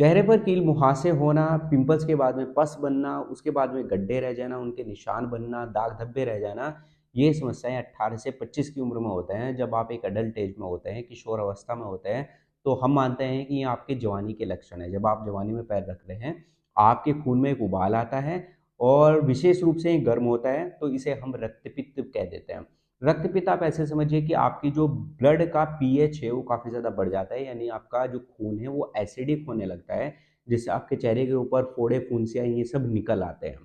चेहरे पर कील मुहासे होना, पिंपल्स के बाद में पस बनना, उसके बाद में गड्ढे रह जाना, उनके निशान बनना, दाग धब्बे रह जाना, ये समस्याएँ 18 से 25 की उम्र में होते हैं। जब आप एक एडल्ट एज में होते हैं, किशोर अवस्था में होते हैं, तो हम मानते हैं कि ये आपकी जवानी के लक्षण हैं। जब आप जवानी में पैर रख रहे हैं, आपके खून में एक उबाल आता है और विशेष रूप से ये गर्म होता है, तो इसे हम रक्तपित्त कह देते हैं। रक्तपित्त आप ऐसे समझिए कि आपकी जो ब्लड का पीएच है वो काफ़ी ज़्यादा बढ़ जाता है, यानी आपका जो खून है वो एसिडिक होने लगता है, जिससे आपके चेहरे के ऊपर फोड़े फुंसियाँ ये सब निकल आते हैं।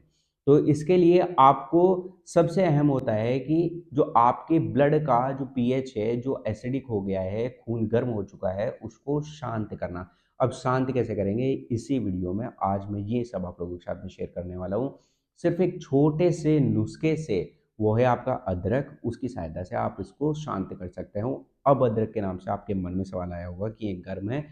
तो इसके लिए आपको सबसे अहम होता है कि जो आपके ब्लड का जो पीएच है, जो एसिडिक हो गया है, खून गर्म हो चुका है, उसको शांत करना। अब शांत कैसे करेंगे, इसी वीडियो में आज मैं ये सब आप लोगों के साथ में शेयर करने वाला हूँ। सिर्फ एक छोटे से नुस्खे से, वो है आपका अदरक, उसकी सहायता से आप इसको शांत कर सकते हो। अब अदरक के नाम से आपके मन में सवाल आया होगा कि ये गर्म है,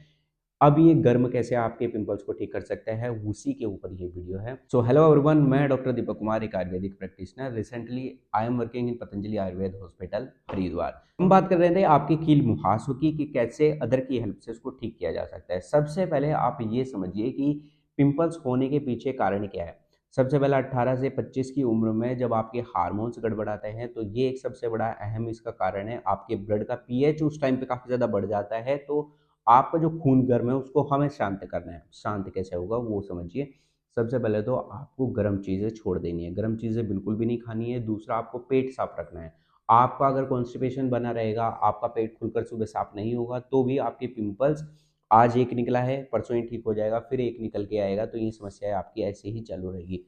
अब ये गर्म कैसे आपके पिंपल्स को ठीक कर सकते हैं, उसी के ऊपर ये वीडियो है। सो हेलो एवरीवन, मैं डॉक्टर दीपक कुमार, एक Ayurvedic practitioner. Recently I am working in Patanjali Ayurveda hospital Haridwar. हम बात कर रहे थे आपकी कील मुहासों की कि कैसे अदरक की हेल्प से उसको ठीक किया जा सकता है। सबसे पहले आप ये समझिए कि पिंपल्स होने के पीछे कारण क्या है। सबसे पहला 18 से 25 की उम्र में जब आपके हार्मोन्स गड़बड़ाते हैं, तो ये एक सबसे बड़ा अहम इसका कारण है। आपके ब्लड का पीएच उस टाइम पे काफ़ी ज़्यादा बढ़ जाता है, तो आपका जो खून गर्म है उसको हमें शांत करना है। शांत कैसे होगा वो समझिए। सबसे पहले तो आपको गर्म चीज़ें छोड़ देनी है, गर्म चीज़ें बिल्कुल भी नहीं खानी है। दूसरा, आपको पेट साफ रखना है। आपका अगर कॉन्स्टिपेशन बना रहेगा, आपका पेट खुलकर सुबह साफ नहीं होगा, तो भी आपके पिंपल्स, आज एक निकला है परसों ही ठीक हो जाएगा, फिर एक निकल के आएगा, तो ये समस्या आपकी ऐसे ही चालू रहेगी।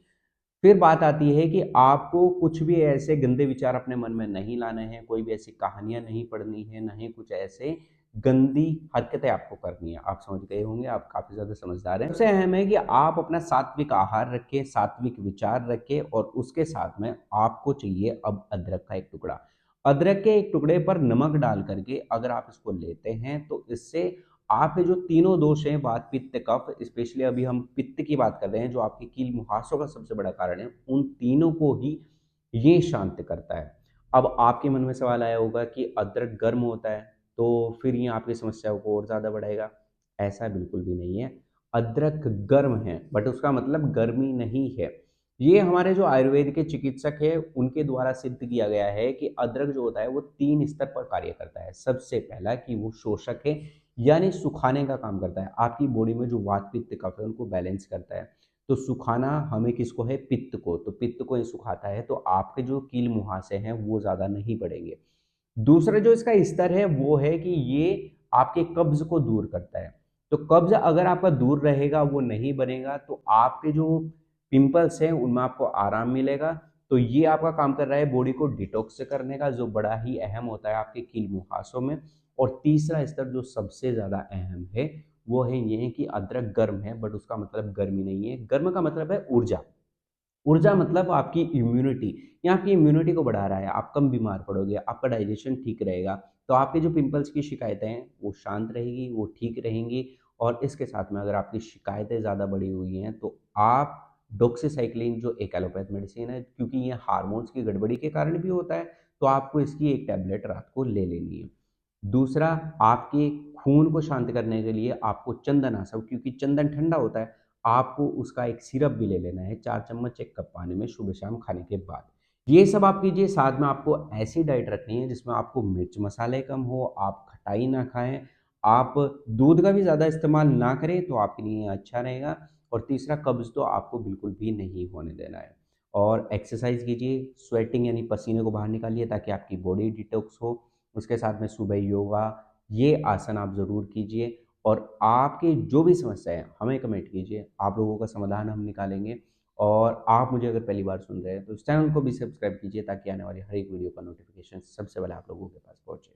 फिर बात आती है कि आपको कुछ भी ऐसे गंदे विचार अपने मन में नहीं लाने हैं, कोई भी ऐसी कहानियाँ नहीं पढ़नी है, ना ही कुछ ऐसे गंदी हरकतें आपको करनी है। आप समझ गए होंगे, आप काफ़ी ज़्यादा समझदार हैं। सबसे अहम है कि आप अपना सात्विक आहार रखें, सात्विक विचार रखें, और उसके साथ में आपको चाहिए अब अदरक का एक टुकड़ा। अदरक के एक टुकड़े पर नमक डाल करके अगर आप इसको लेते हैं, तो इससे आपके जो तीनों दोष हैं, वात पित्त कफ, स्पेशली अभी हम पित्त की बात कर रहे हैं जो आपकी कील मुहासों का सबसे बड़ा कारण है, उन तीनों को ही ये शांत करता है। अब आपके मन में सवाल आया होगा कि अदरक गर्म होता है, तो फिर ये आपकी समस्याओं को और ज़्यादा बढ़ाएगा। ऐसा बिल्कुल भी नहीं है। अदरक गर्म है, बट उसका मतलब गर्मी नहीं है। ये हमारे जो आयुर्वेद के चिकित्सक हैं उनके द्वारा सिद्ध किया गया है कि अदरक जो होता है वो 3 स्तर पर कार्य करता है। सबसे पहला कि वो शोषक है, यानी सुखाने का काम करता है। आपकी बॉडी में जो वात पित्त कफ है उनको बैलेंस करता है। तो सुखाना हमें किसको है, पित्त को, तो पित्त को ये सुखाता है, तो आपके जो कील मुहासे हैं वो ज़्यादा नहीं बढ़ेंगे। दूसरा जो इसका स्तर है वो है कि ये आपके कब्ज को दूर करता है। तो कब्ज अगर आपका दूर रहेगा, वो नहीं बनेगा, तो आपके जो पिंपल्स हैं उनमें आपको आराम मिलेगा। तो ये आपका काम कर रहा है बॉडी को डिटॉक्स करने का, जो बड़ा ही अहम होता है आपके कील मुहासों में। और तीसरा स्तर जो सबसे ज़्यादा अहम है, वो है ये कि अदरक गर्म है, बट उसका मतलब गर्मी नहीं है। गर्म का मतलब है ऊर्जा। ऊर्जा मतलब आपकी इम्यूनिटी। ये आपकी इम्यूनिटी को बढ़ा रहा है, आप कम बीमार पड़ोगे, आपका डाइजेशन ठीक रहेगा, तो आपके जो पिंपल्स की शिकायतें हैं वो शांत रहेगी, वो ठीक रहेंगी। और इसके साथ में अगर आपकी शिकायतें ज़्यादा बढ़ी हुई हैं, तो आप डॉक्सीसाइक्लिन, जो एक एलोपैथ मेडिसिन है, क्योंकि ये हार्मोन्स की गड़बड़ी के कारण भी होता है, तो आपको इसकी एक टैबलेट रात को ले लेनी है। दूसरा, आपके खून को शांत करने के लिए आपको चंदन आसव, क्योंकि चंदन ठंडा होता है, आपको उसका एक सिरप भी ले लेना है, 4 चम्मच 1 कप पानी में सुबह शाम खाने के बाद। ये सब आप कीजिए। साथ में आपको ऐसी डाइट रखनी है जिसमें आपको मिर्च मसाले कम हो, आप खटाई ना खाएँ, आप दूध का भी ज़्यादा इस्तेमाल ना करें, तो आपके लिए अच्छा रहेगा। और तीसरा, कब्ज़ तो आपको बिल्कुल भी नहीं होने देना है। और एक्सरसाइज़ कीजिए, स्वेटिंग यानी पसीने को बाहर निकालिए ताकि आपकी बॉडी डिटॉक्स हो। उसके साथ में सुबह योगा, ये आसन आप ज़रूर कीजिए। और आपकी जो भी समस्या है हमें कमेंट कीजिए, आप लोगों का समाधान हम निकालेंगे। और आप मुझे अगर पहली बार सुन रहे हैं तो इस चैनल को भी सब्सक्राइब कीजिए ताकि आने वाली हर एक वीडियो का नोटिफिकेशन सबसे पहले आप लोगों के पास पहुंचे।